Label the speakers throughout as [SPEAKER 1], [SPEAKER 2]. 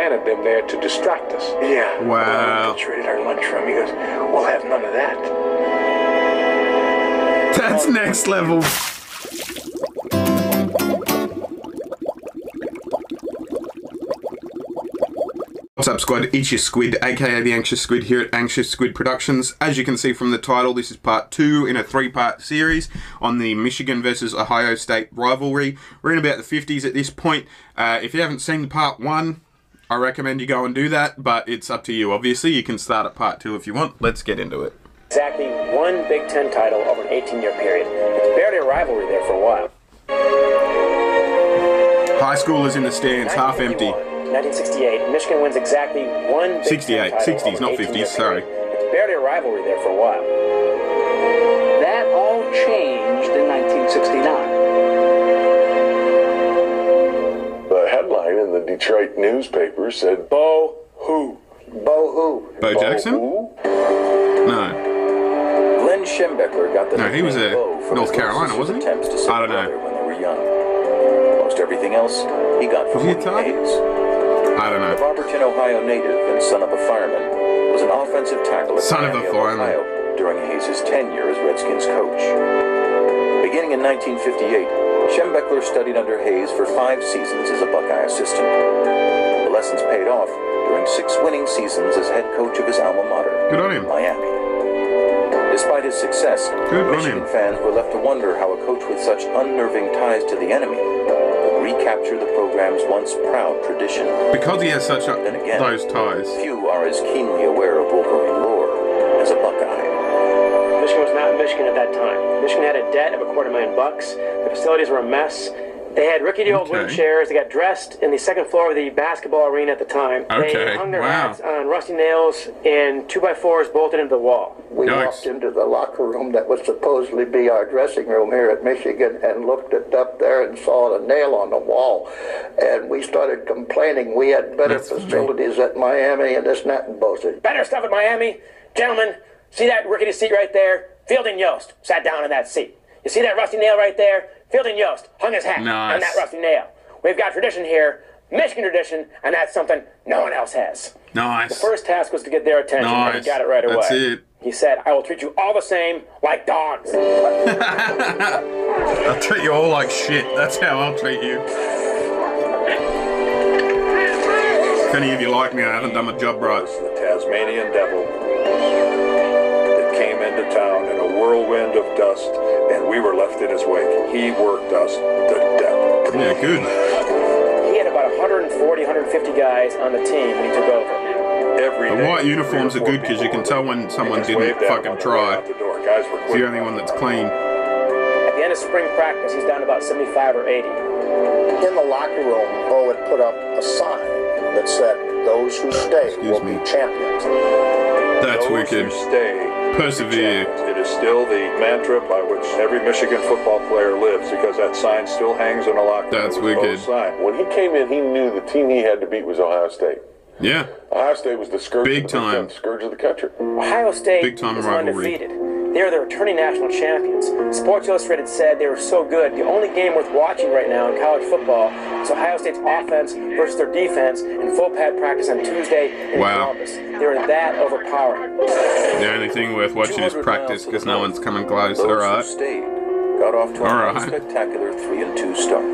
[SPEAKER 1] planted them there to distract us.
[SPEAKER 2] Yeah.
[SPEAKER 3] Wow.
[SPEAKER 2] Infiltrated our lunchroom. He goes, we'll have none of that.
[SPEAKER 3] That's next level. What's up, Squad? It's your Squid, aka the Anxious Squid, here at Anxious Squid Productions. As you can see from the title, this is part 2 in a 3-part series on the Michigan versus Ohio State rivalry. We're in about the 50s at this point. If you haven't seen part 1, I recommend you go and do that, but it's up to you. Obviously, you can start at part 2 if you want. Let's get into it.
[SPEAKER 4] Exactly one Big Ten title over an 18-year period. It's barely a rivalry there for a while.
[SPEAKER 3] High schoolers in the stands, half empty.
[SPEAKER 4] 1968, Michigan wins exactly one Big
[SPEAKER 3] 68,
[SPEAKER 4] Ten title
[SPEAKER 3] 60s,
[SPEAKER 4] over
[SPEAKER 3] not
[SPEAKER 4] an
[SPEAKER 3] 50s, sorry.
[SPEAKER 4] It's barely a rivalry there for a while.
[SPEAKER 5] That all changed in 1969.
[SPEAKER 6] The headline in the Detroit newspaper said,
[SPEAKER 4] Bo who?
[SPEAKER 5] Bo who?
[SPEAKER 3] Bo Jackson?
[SPEAKER 6] Who?
[SPEAKER 3] No.
[SPEAKER 7] Glenn Schembeckler got the
[SPEAKER 3] No, he was at North Carolina, wasn't he? I don't know.
[SPEAKER 7] When they were young. Most everything else he got from
[SPEAKER 3] Was he a tie?
[SPEAKER 7] Hayes.
[SPEAKER 3] I don't
[SPEAKER 7] The
[SPEAKER 3] know.
[SPEAKER 7] Barberton, Ohio native and son of a fireman was an offensive tackle at
[SPEAKER 3] Son of a
[SPEAKER 7] Miami,
[SPEAKER 3] fireman.
[SPEAKER 7] Ohio during Hayes' tenure as Redskins coach. Beginning in 1958, Schembeckler studied under Hayes for 5 seasons as a Buckeye assistant. The lessons paid off during 6 winning seasons as head coach of his alma mater,
[SPEAKER 3] Good on him.
[SPEAKER 7] Miami. Despite his success,
[SPEAKER 3] Good on
[SPEAKER 7] Michigan
[SPEAKER 3] him.
[SPEAKER 7] fans were left to wonder how a coach with such unnerving ties to the enemy would recapture the program's once proud tradition.
[SPEAKER 3] Because he has such
[SPEAKER 7] Then again,
[SPEAKER 3] those ties.
[SPEAKER 7] few are as keenly aware of Wolverine lore as a Buckeye.
[SPEAKER 4] Michigan was not Michigan at that time. Michigan had a debt of $250,000. The facilities were a mess. They had rickety old wooden
[SPEAKER 3] Okay.
[SPEAKER 4] chairs. They got dressed in the second floor of the basketball arena at the time.
[SPEAKER 3] Okay,
[SPEAKER 4] They hung their
[SPEAKER 3] wow.
[SPEAKER 4] hats on rusty nails and 2x4s bolted into the wall.
[SPEAKER 5] We
[SPEAKER 3] Yikes.
[SPEAKER 5] walked into the locker room that was supposedly be our dressing room here at Michigan and looked it up there and saw the nail on the wall. And we started complaining we had better
[SPEAKER 3] That's funny.
[SPEAKER 5] facilities at Miami and this and that and both.
[SPEAKER 4] Better stuff at Miami. Gentlemen, see that rickety seat right there? Fielding Yost sat down in that seat. You see that rusty nail right there? Fielding Yost hung his hat
[SPEAKER 3] Nice.
[SPEAKER 4] on that rusty nail. We've got tradition here, Michigan tradition, and that's something no one else has. The
[SPEAKER 3] Nice.
[SPEAKER 4] first task was to get their attention, and he
[SPEAKER 3] Nice.
[SPEAKER 4] got it right away.
[SPEAKER 3] That's it.
[SPEAKER 4] He said, I will treat you all the same like dogs.
[SPEAKER 3] I'll treat you all like shit. That's how I'll treat you. If any of you like me, I haven't done my job right.
[SPEAKER 6] The Tasmanian devil that came into town in a whirlwind of dust, and we were left in his wake. He worked us to death.
[SPEAKER 3] Yeah, good.
[SPEAKER 4] He had about 140, 150 guys on the team when he took over.
[SPEAKER 6] Every
[SPEAKER 3] The
[SPEAKER 6] day,
[SPEAKER 3] white uniforms are good because you can tell when someone didn't fucking try.
[SPEAKER 6] Guys were
[SPEAKER 3] It's the only one that's clean.
[SPEAKER 4] At the end of spring practice, he's down to about 75 or 80.
[SPEAKER 5] In the locker room, Bo had put up a sign that said, those who stay
[SPEAKER 3] Excuse
[SPEAKER 5] will
[SPEAKER 3] me.
[SPEAKER 5] be champions.
[SPEAKER 3] That's
[SPEAKER 6] Those
[SPEAKER 3] wicked.
[SPEAKER 6] who stay
[SPEAKER 3] Persevere.
[SPEAKER 6] It is still the mantra by which every Michigan football player lives, because that sign still hangs in a locker.
[SPEAKER 3] That's
[SPEAKER 6] It was
[SPEAKER 3] wicked.
[SPEAKER 6] Bo's sign. When he came in, he knew the team he had to beat was Ohio State.
[SPEAKER 3] Yeah.
[SPEAKER 6] Ohio State was the scourge
[SPEAKER 3] Big
[SPEAKER 6] of the Big
[SPEAKER 3] time.
[SPEAKER 6] Ten, scourge of the country.
[SPEAKER 4] Ohio State
[SPEAKER 3] Big time
[SPEAKER 4] is
[SPEAKER 3] rivalry.
[SPEAKER 4] undefeated. They are the returning national champions. Sports Illustrated said they were so good. The only game worth watching right now in college football is Ohio State's offense versus their defense in full pad practice on Tuesday in
[SPEAKER 3] Wow.
[SPEAKER 4] Columbus. They were that overpowering.
[SPEAKER 3] The only thing worth watching is
[SPEAKER 7] 200
[SPEAKER 3] practice
[SPEAKER 7] miles
[SPEAKER 3] because
[SPEAKER 7] to
[SPEAKER 3] no
[SPEAKER 7] the
[SPEAKER 3] one's
[SPEAKER 7] north,
[SPEAKER 3] coming close.
[SPEAKER 7] Those who
[SPEAKER 3] Alright.
[SPEAKER 7] stayed got off to a
[SPEAKER 3] Alright.
[SPEAKER 7] spectacular 3-2 start.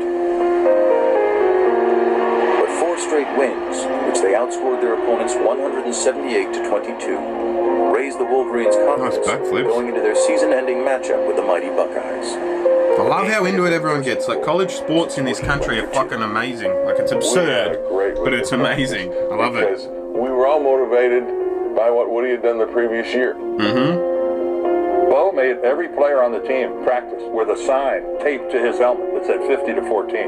[SPEAKER 7] But 4 straight wins, in which they outscored their opponents 178 to 22, raised the Wolverines' confidence
[SPEAKER 3] backflips.
[SPEAKER 7] going into their season-ending matchup with the mighty Buckeyes.
[SPEAKER 3] I love how into it everyone gets. Like, college sports in this country are fucking amazing. Like, it's absurd, but it's amazing. I love it.
[SPEAKER 6] Because we were all motivated by what Woody had done the previous year.
[SPEAKER 3] Mm-hmm.
[SPEAKER 6] Bo made every player on the team practice with a sign taped to his helmet that said 50 to 14.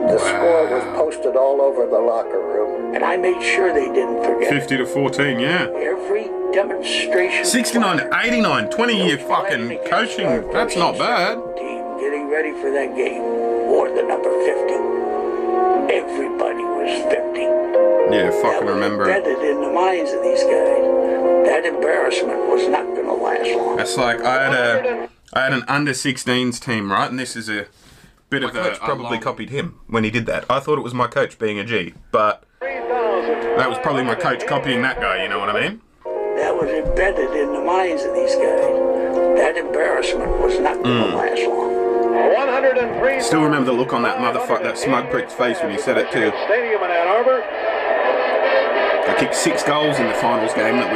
[SPEAKER 5] The score was posted all over the locker room. And I made sure they didn't forget
[SPEAKER 3] 50 to 14, yeah.
[SPEAKER 5] every demonstration.
[SPEAKER 3] 69 to 89, 20-year fucking coaching. That's not bad.
[SPEAKER 5] Team getting ready for that game wore the number 50. Everybody was 50.
[SPEAKER 3] Yeah, fucking remember it.
[SPEAKER 5] Embedded in the minds of these guys. That embarrassment was not going to last long.
[SPEAKER 3] It's like I had an under 16s team, right? And this is a bit of a.
[SPEAKER 8] My coach probably copied him when he did that. I thought it was my coach being a G, but
[SPEAKER 3] That was probably my coach copying that guy, you know what I mean?
[SPEAKER 8] That was embedded in the minds of these guys. That embarrassment was not going to last long.
[SPEAKER 1] 103.
[SPEAKER 3] Still remember the look on that motherfucker, that smug prick's face when he said it too.
[SPEAKER 1] Stadium in Ann Arbor.
[SPEAKER 3] I kicked 6 goals in the finals game that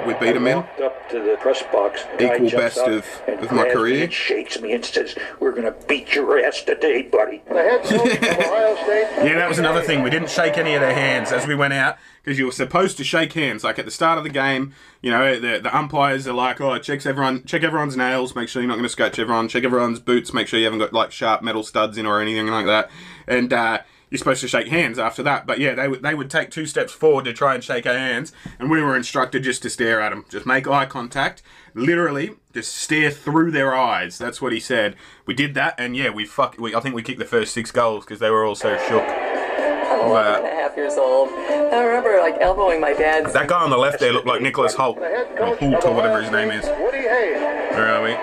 [SPEAKER 3] we beat him in.
[SPEAKER 2] Walked up to the press box.
[SPEAKER 3] Equal best of my career.
[SPEAKER 2] And shakes me and says, "We're gonna beat your ass today, buddy."
[SPEAKER 5] The head coach of Ohio State.
[SPEAKER 3] Yeah, that was another thing. We didn't shake any of their hands as we went out because you were supposed to shake hands. Like at the start of the game, you know, the umpires are like, "Oh, check everyone's nails. Make sure you're not going to scratch everyone. Check everyone's boots. Make sure you haven't got like sharp metal studs in or anything like that." And you're supposed to shake hands after that. But yeah, they would take 2 steps forward to try and shake our hands, and we were instructed just to stare at them, just make eye contact, literally just stare through their eyes. That's what he said. We did that, and yeah, I think we kicked the first 6 goals because they were all so shook.
[SPEAKER 9] I'm 11.5 years old. I remember like elbowing my dad.
[SPEAKER 3] That guy on the left there looked like Nicholas Holt, or Holt, or whatever his name is.
[SPEAKER 5] Woody Hayes.
[SPEAKER 3] Where are we?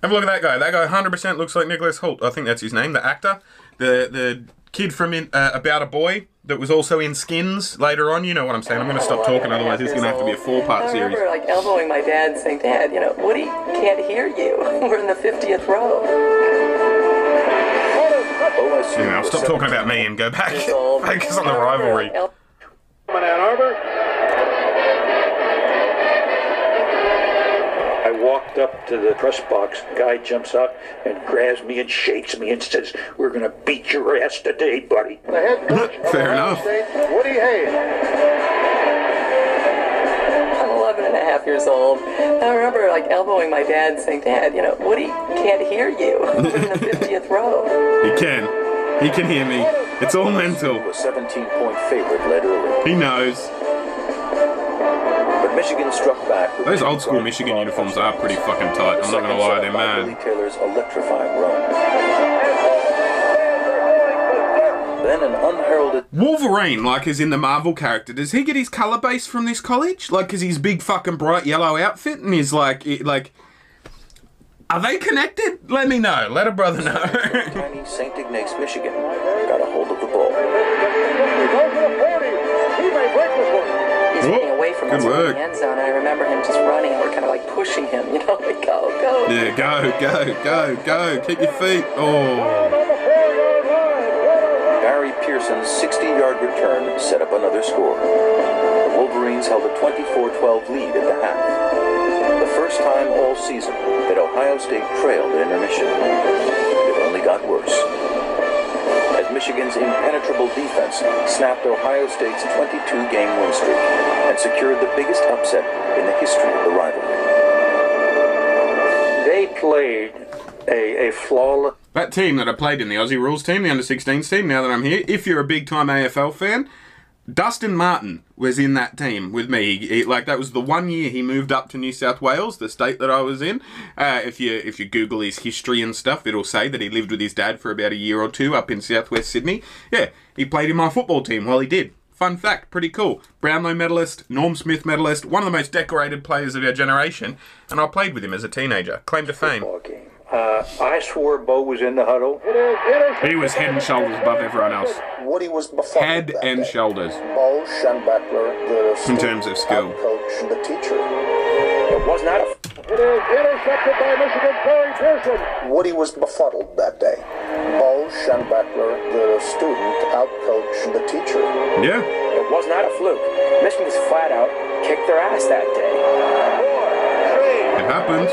[SPEAKER 3] Have a look at that guy. That guy 100% looks like Nicholas Holt. I think that's his name, the actor. The kid from About a Boy that was also in Skins later on. You know what I'm saying. I'm going to stop talking, otherwise this is going to have to be a 4-part series.
[SPEAKER 9] I remember like elbowing my dad saying, "Dad, you know, Woody can't hear you. We're in the 50th row."
[SPEAKER 3] Yeah, I'll stop talking about me and go back. Focus on the rivalry.
[SPEAKER 1] In Ann Arbor.
[SPEAKER 2] I walked up to the press box. Guy jumps out and grabs me and shakes me and says, "We're gonna beat your ass today, buddy."
[SPEAKER 5] The head coach of
[SPEAKER 3] Fair
[SPEAKER 5] Ohio
[SPEAKER 3] enough.
[SPEAKER 5] State, Woody Hayes.
[SPEAKER 9] I'm 11.5 years old. I remember like elbowing my dad saying, "Dad, you know, Woody can't hear you. We're in the 50th row."
[SPEAKER 3] He can. He can hear me. It's all mental.
[SPEAKER 7] A 17-point favorite led early.
[SPEAKER 3] He knows.
[SPEAKER 7] But Michigan struck back.
[SPEAKER 3] Those old school Michigan uniforms are pretty fucking tight. I'm not gonna lie, they're
[SPEAKER 7] Billy
[SPEAKER 3] mad.
[SPEAKER 7] Taylor's electrifying run. Then an unheralded
[SPEAKER 3] Wolverine, like, is in the Marvel character. Does he get his color base from this college? Like, is his big fucking bright yellow outfit and he's like, are they connected? Let me know. Let a brother know.
[SPEAKER 7] tiny St. Ignace, Michigan, got a hold of the ball.
[SPEAKER 9] He's running away from us in the end zone. I remember him just running, and we're kind of like pushing him, you know, like go.
[SPEAKER 3] Yeah, go. Keep your feet. Oh.
[SPEAKER 7] Barry Pearson's 60-yard return set up another score. The Wolverines held a 24-12 lead at the half. The first time all season that Ohio State trailed at intermission. It only got worse. As Michigan's impenetrable defense snapped Ohio State's 22-game win streak and secured the biggest upset in the history of the rivalry.
[SPEAKER 2] They played a flawless.
[SPEAKER 3] That team that I played in, the Aussie Rules team, the under-16s team, now that I'm here, if you're a big-time AFL fan, Dustin Martin was in that team with me. That was the 1 year he moved up to New South Wales, the state that I was in. If you Google his history and stuff, it'll say that he lived with his dad for about a year or 2 up in southwest Sydney. Yeah, he played in my football team while he did. Fun fact, pretty cool. Brownlow medalist, Norm Smith medalist, one of the most decorated players of our generation, and I played with him as a teenager. Claim to fame.
[SPEAKER 2] Game. I swore Bo was in the huddle.
[SPEAKER 3] He was head and shoulders above everyone else.
[SPEAKER 5] Woody was befuddled
[SPEAKER 3] Head
[SPEAKER 5] that
[SPEAKER 3] and
[SPEAKER 5] day.
[SPEAKER 3] shoulders.
[SPEAKER 5] Bo Schembechler, the
[SPEAKER 3] In terms of skill.
[SPEAKER 5] coach, and the teacher.
[SPEAKER 4] It was not a.
[SPEAKER 1] It is intercepted by Michigan Centauri Sr.
[SPEAKER 5] Woody was befuddled that day. Bo Schembechler, the student, outcoached the teacher.
[SPEAKER 3] Yeah.
[SPEAKER 4] It was not a fluke. Michigan just flat out kicked their ass that day.
[SPEAKER 3] It happens.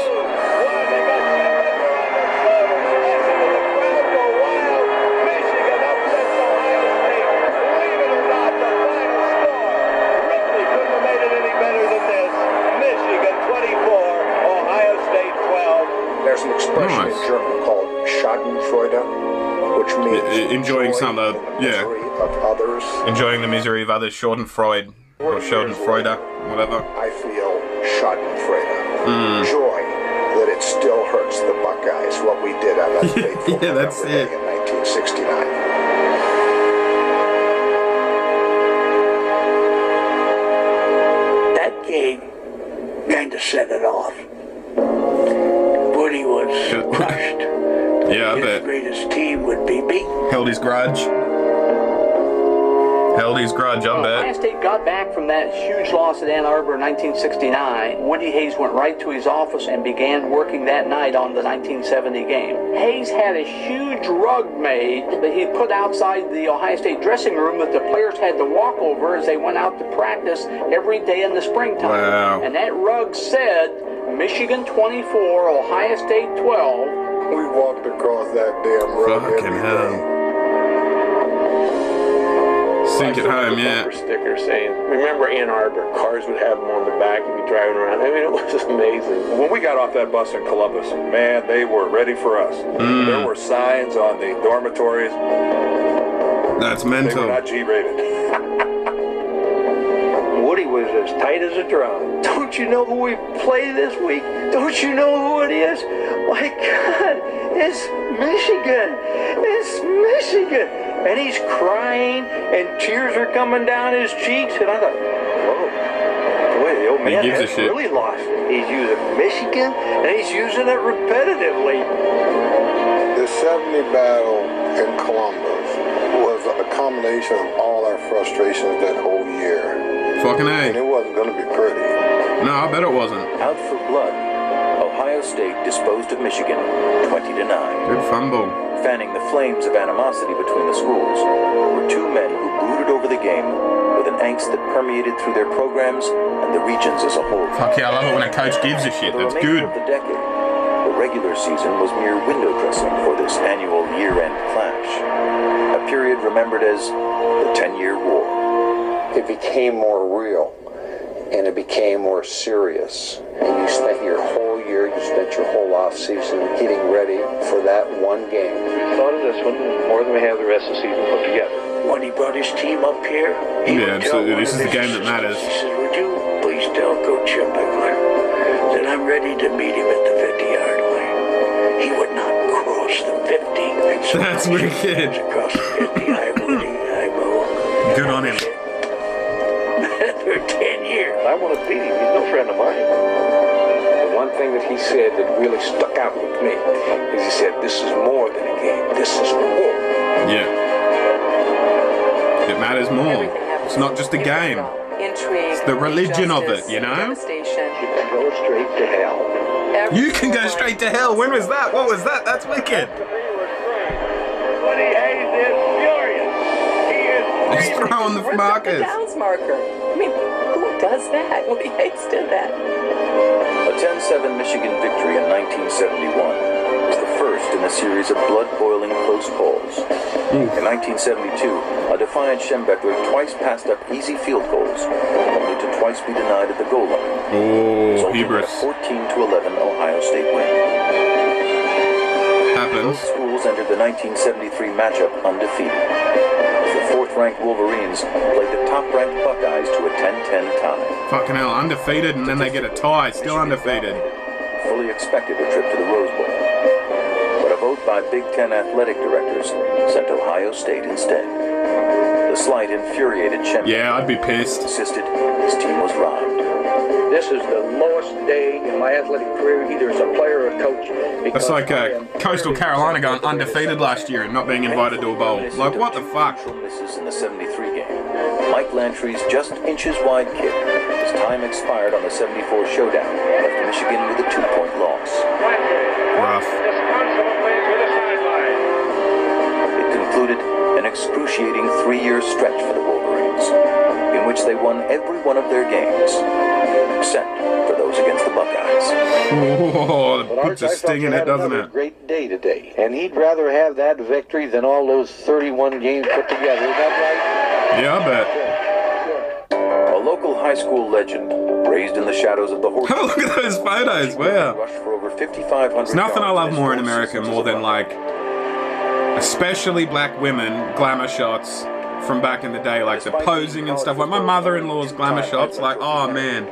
[SPEAKER 5] There's an expression in German called Schadenfreude, which means
[SPEAKER 3] Enjoying some of, yeah.
[SPEAKER 5] misery of others.
[SPEAKER 3] Enjoying the misery of others, Schadenfreude, or Schadenfreude, whatever.
[SPEAKER 5] I feel Schadenfreude. Joy that it still hurts the Buckeyes what we did on that fateful
[SPEAKER 3] Yeah, that's
[SPEAKER 5] November
[SPEAKER 3] it.
[SPEAKER 5] day in 1969.
[SPEAKER 8] That game kind of set it off. Woody was crushed.
[SPEAKER 3] Yeah, I
[SPEAKER 8] His
[SPEAKER 3] bet.
[SPEAKER 8] greatest team would be beaten.
[SPEAKER 3] Held his grudge. Held his grudge, I
[SPEAKER 8] Ohio
[SPEAKER 3] bet.
[SPEAKER 8] State got back from that huge loss at Ann Arbor in 1969. Woody Hayes went right to his office and began working that night on the 1970 game. Hayes had a huge rug made that he put outside the Ohio State dressing room that the players had to walk over as they went out to practice every day in the springtime.
[SPEAKER 3] Wow.
[SPEAKER 8] And that rug said, Michigan 24, Ohio State 12.
[SPEAKER 6] We walked across that damn road.
[SPEAKER 3] Fucking hell. Sink it home, yeah.
[SPEAKER 10] Bumper sticker saying, remember Ann Arbor, cars would have them on the back, you'd be driving around. I mean, it was just amazing.
[SPEAKER 6] When we got off that bus in Columbus, man, they were ready for us. There were signs on the dormitories.
[SPEAKER 3] That's
[SPEAKER 6] They
[SPEAKER 3] mental.
[SPEAKER 6] were not G-rated.
[SPEAKER 10] Woody was as tight as a drum. Don't you know who we play this week? Don't you know who it is? My God, it's Michigan. It's Michigan. And he's crying, and tears are coming down his cheeks. And I thought, whoa, boy, the old man
[SPEAKER 3] gives a
[SPEAKER 10] has
[SPEAKER 3] shit.
[SPEAKER 10] really lost it. He's using Michigan, and he's using it repetitively.
[SPEAKER 6] The 70 battle in Columbus was a combination of all our frustrations that whole year.
[SPEAKER 3] Fucking
[SPEAKER 6] And
[SPEAKER 3] A.
[SPEAKER 6] it wasn't going to be pretty.
[SPEAKER 3] No, I bet it wasn't.
[SPEAKER 7] Out for blood, Ohio State disposed of Michigan 20-9.
[SPEAKER 3] Good fumble.
[SPEAKER 7] Fanning the flames of animosity between the schools were two men who brooded over the game with an angst that permeated through their programs and the regions as a whole.
[SPEAKER 3] Fuck yeah, I love it when a coach gives a shit.
[SPEAKER 7] For the
[SPEAKER 3] That's
[SPEAKER 7] remainder
[SPEAKER 3] good.
[SPEAKER 7] of the decade, the regular season was mere window dressing for this annual year-end clash, a period remembered as the 10-Year War.
[SPEAKER 11] It became more real, and it became more serious. And you spent your whole year, you spent your whole off season getting ready for that one game.
[SPEAKER 10] We thought of this one more than we have the rest of the season put together.
[SPEAKER 8] When he brought his team up here, he
[SPEAKER 3] Yeah,
[SPEAKER 8] would tell
[SPEAKER 3] absolutely.
[SPEAKER 8] one
[SPEAKER 3] This
[SPEAKER 8] of
[SPEAKER 3] is the
[SPEAKER 8] his
[SPEAKER 3] game that matters.
[SPEAKER 8] He says, would you please tell Coach Schembeckler that I'm ready to meet him at the 50-yard line. He would not cross the 50. And so
[SPEAKER 3] That's wicked.
[SPEAKER 8] across the 50, I will.
[SPEAKER 3] Good on him.
[SPEAKER 8] For 10 years.
[SPEAKER 10] I want to beat him. He's no friend of mine. The one thing that he said that really stuck out with me is he said, this is more than a game. This is war.
[SPEAKER 3] Yeah. It matters more. It's not just a game. It's the religion of it, you know?
[SPEAKER 10] You can go straight to hell.
[SPEAKER 3] You can go straight to hell. When was that? What was that? That's wicked.
[SPEAKER 10] Woody Hayes is furious. He is
[SPEAKER 3] He's throwing the markers.
[SPEAKER 9] Downs marker. I mean, who does that? Woody Hayes did that.
[SPEAKER 7] A 10-7 Michigan victory in 1971 was the first in a series of blood-boiling close calls. In 1972, a defiant Schembeckler twice passed up easy field goals, only to twice be denied at the goal line,
[SPEAKER 3] Oh,
[SPEAKER 7] resulting in a
[SPEAKER 3] hubris.
[SPEAKER 7] 14-11 Ohio State win.
[SPEAKER 3] Happens.
[SPEAKER 7] Both schools entered the 1973 matchup undefeated, as the fourth-ranked Wolverines played the top-ranked Buckeyes to a 10-10 tie.
[SPEAKER 3] Fucking hell, undefeated and then they get a tie. Still undefeated.
[SPEAKER 7] Fully expected a trip to the Rose Bowl, but a vote by Big Ten athletic directors sent Ohio State instead. The slight infuriated Schembeckler.
[SPEAKER 3] Yeah, I'd be pissed.
[SPEAKER 7] Insisted his team was robbed.
[SPEAKER 10] This is the lowest day in my athletic career, either as a player or a coach.
[SPEAKER 3] That's like Coastal Carolina going undefeated last year and not being invited to a bowl. Like, what the fuck?
[SPEAKER 7] Misses in the 73 game. Mike Lantry's just inches wide kick, as time expired on the 74 showdown, left Michigan with a 2-point loss.
[SPEAKER 3] Rough.
[SPEAKER 7] It concluded an excruciating 3-year stretch for the Wolverines, in which they won every one of their games, except for those against the Buckeyes.
[SPEAKER 3] Whoa, that puts a sting in it, doesn't it?
[SPEAKER 10] Great day today, and he'd rather have that victory than all those 31 games put together. Is that right?
[SPEAKER 3] Yeah, I bet.
[SPEAKER 7] A local high school legend, raised in the shadows of the horse.
[SPEAKER 3] Oh, look at those photos. Wow.
[SPEAKER 7] Rushed for over 5,500
[SPEAKER 3] There's nothing I love
[SPEAKER 7] yards
[SPEAKER 3] more in
[SPEAKER 7] his first
[SPEAKER 3] America
[SPEAKER 7] seasons
[SPEAKER 3] more
[SPEAKER 7] of
[SPEAKER 3] than,
[SPEAKER 7] life.
[SPEAKER 3] like, especially black women, glamour shots from back in the day, like the posing and stuff. Like my mother-in-law's glamour shots, like, oh man,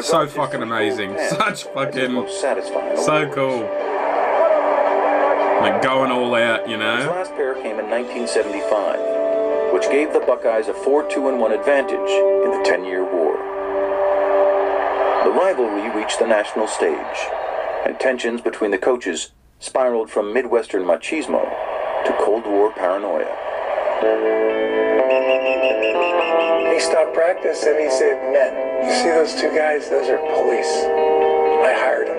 [SPEAKER 3] so fucking amazing. Such fucking, so cool. Like going all out, you
[SPEAKER 7] His
[SPEAKER 3] know?
[SPEAKER 7] last pair came in 1975, which gave the Buckeyes a 4-2-1 advantage in the 10-Year War. The rivalry reached the national stage, and tensions between the coaches spiraled from Midwestern machismo to Cold War paranoia.
[SPEAKER 10] practice, and he said, "Men, you see those two guys? Those are police. I hired them.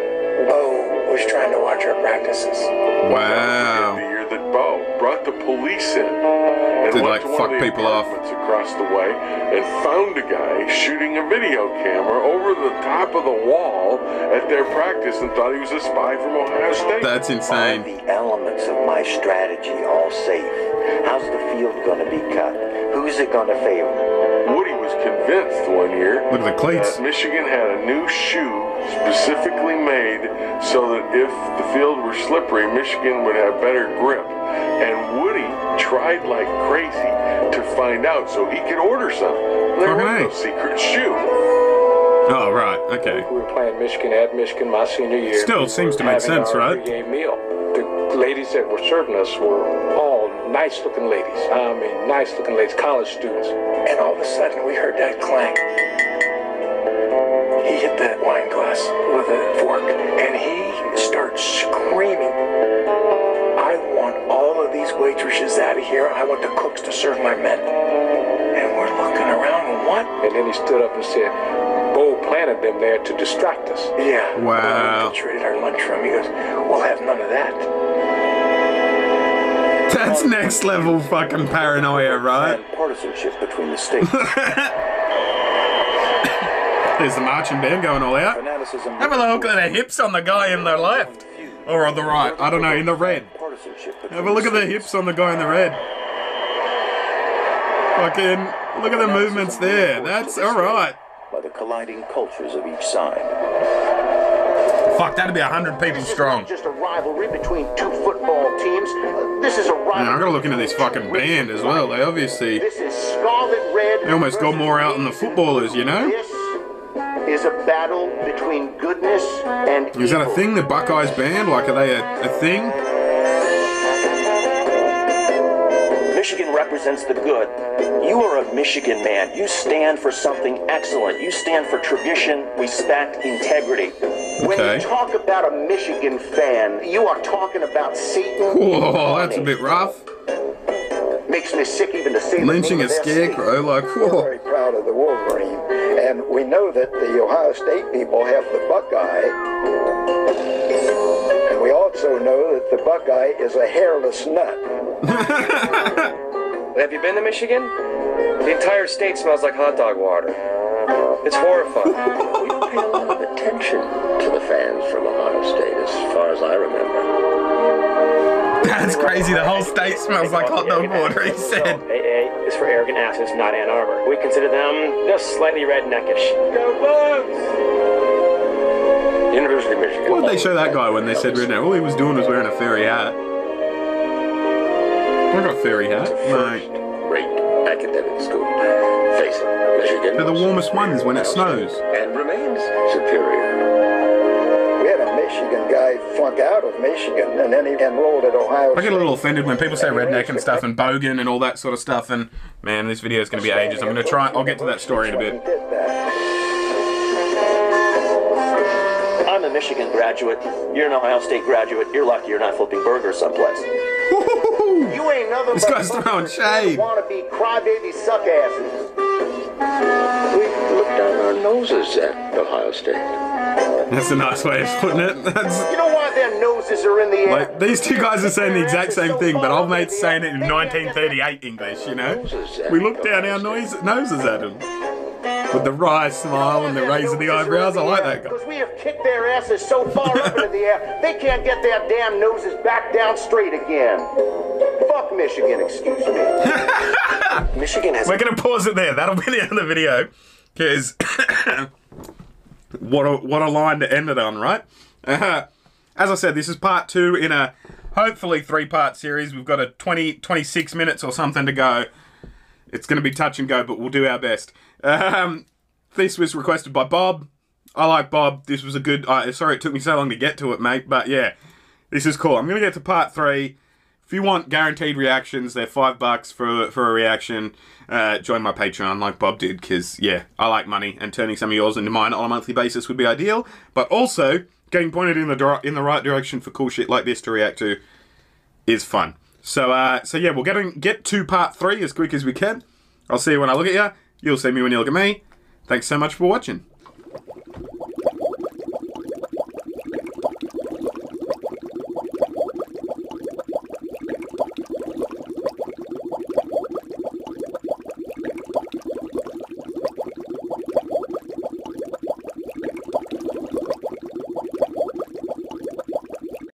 [SPEAKER 10] Bo was trying to watch our practices."
[SPEAKER 3] Wow.
[SPEAKER 6] The year that Bo brought the police in and
[SPEAKER 3] Did,
[SPEAKER 6] went
[SPEAKER 3] like,
[SPEAKER 6] to one
[SPEAKER 3] fuck
[SPEAKER 6] of the
[SPEAKER 3] people off.
[SPEAKER 6] apartments across the way and found a guy shooting a video camera over the top of the wall at their practice and thought he was a spy from Ohio State.
[SPEAKER 3] That's insane.
[SPEAKER 12] Are the elements of my strategy all safe? How's the field going to be cut? Who's it going to favor?
[SPEAKER 6] Woody was convinced one year
[SPEAKER 3] Look at the cleats.
[SPEAKER 6] that Michigan had a new shoe specifically made so that if the field were slippery, Michigan would have better grip. And Woody tried like crazy to find out so he could order some. There was no secret shoe.
[SPEAKER 3] Oh, right, okay.
[SPEAKER 13] We were playing Michigan at Michigan my senior year.
[SPEAKER 3] Still seems to make sense, right?
[SPEAKER 13] Pregame meal. The ladies that were serving us were all nice-looking ladies. I mean, nice-looking ladies, college students.
[SPEAKER 10] And all of a sudden, we heard that clank. He hit that wine glass with a fork, and he starts screaming, "I want all of these waitresses out of here. I want the cooks to serve my men." And we're looking around, what?
[SPEAKER 13] And then he stood up and said, "Bo planted them there to distract us."
[SPEAKER 10] Yeah.
[SPEAKER 3] Wow.
[SPEAKER 10] We infiltrated our lunchroom. He goes, "We'll have none of that."
[SPEAKER 3] That's next level fucking paranoia, right?
[SPEAKER 12] And partisanship between the states.
[SPEAKER 3] There's the marching band going all out.
[SPEAKER 12] Fanaticism.
[SPEAKER 3] Have a look at the hips on the guy in the left. Or on the right. I don't know, in the red. Have a look at the hips on the guy in the red. Fucking, look at the movements there. That's alright.
[SPEAKER 12] By the colliding cultures of each side.
[SPEAKER 3] Fuck, that'd be 100 people strong.
[SPEAKER 14] Just a rivalry between two football teams. This is a rivalry.
[SPEAKER 3] Man, I gotta look into this fucking band as well. They obviously...
[SPEAKER 14] This is scarlet red.
[SPEAKER 3] They almost got more out than the footballers, you know?
[SPEAKER 14] This is a battle between goodness and evil.
[SPEAKER 3] Is that a thing, the Buckeyes band? Like, are they a thing?
[SPEAKER 12] Michigan represents the good. You are a Michigan man. You stand for something excellent. You stand for tradition, respect, integrity.
[SPEAKER 14] When you talk about a Michigan fan, you are talking about Satan.
[SPEAKER 3] Whoa, that's a bit rough.
[SPEAKER 14] Makes me sick even to say the
[SPEAKER 3] Lynching
[SPEAKER 14] name
[SPEAKER 3] a
[SPEAKER 14] of their
[SPEAKER 3] scarecrow, like,
[SPEAKER 5] We're
[SPEAKER 3] whoa.
[SPEAKER 5] very proud of the Wolverine, and we know that the Ohio State people have the Buckeye, and we also know that the Buckeye is a hairless nut.
[SPEAKER 4] Have you been to Michigan? The entire state smells like hot dog water. It's horrifying.
[SPEAKER 11] We don't pay a lot of attention to the fans from Ohio State, as far as I remember.
[SPEAKER 3] That's crazy, the whole state smells like hot dog water, he said.
[SPEAKER 4] AA is for arrogant asses, not Ann Arbor. We consider them just slightly redneckish. Go Bugs!
[SPEAKER 11] University of Michigan.
[SPEAKER 3] Why did they show that guy when they said redneck? All he was doing was wearing a furry hat. I got a furry hat. No.
[SPEAKER 11] Great academic school. Face it, Michigan.
[SPEAKER 3] They're the warmest ones when it snows.
[SPEAKER 11] And remains superior.
[SPEAKER 5] We had a Michigan guy flunk out of Michigan, and then he enrolled at Ohio
[SPEAKER 3] I get a
[SPEAKER 5] State.
[SPEAKER 3] little offended when people say redneck and stuff and bogan and all that sort of stuff, and man, this video is going to be ages. I'm going to try, I'll get to that story in a bit.
[SPEAKER 12] I'm a Michigan graduate. You're an Ohio State graduate. You're lucky you're not flipping burgers someplace.
[SPEAKER 14] You ain't nothing
[SPEAKER 3] This
[SPEAKER 14] but
[SPEAKER 3] guy's throwing shade.
[SPEAKER 14] wannabe crybaby suck asses.
[SPEAKER 11] We look down our noses at Ohio State.
[SPEAKER 3] That's a nice way of putting it. That's,
[SPEAKER 14] You know why their noses are in the air?
[SPEAKER 3] like, these two guys are saying the exact same thing, but old mate's saying it in 1938 English, you know? We look down our noses at him. With the wry smile and the raising the eyebrows, I like that guy.
[SPEAKER 14] Because we have kicked their asses so far up into the air, they can't get their damn noses back down straight again. Fuck Michigan, excuse me.
[SPEAKER 12] Michigan has...
[SPEAKER 3] We're going to pause it there. That'll be the end of the video. Because what a line to end it on, right? As I said, this is part 2 in a hopefully 3-part series. We've got a 26 minutes or something to go. It's going to be touch and go, but we'll do our best. This was requested by Bob. I like Bob. This was a good... sorry it took me so long to get to it, mate. But yeah, this is cool. I'm going to get to part 3. If you want guaranteed reactions, they're $5 for a reaction. Join my Patreon like Bob did, because, yeah, I like money, and turning some of yours into mine on a monthly basis would be ideal. But also, getting pointed in the right direction for cool shit like this to react to is fun. So yeah, we'll get to part 3 as quick as we can. I'll see you when I look at you. You'll see me when you look at me. Thanks so much for watching.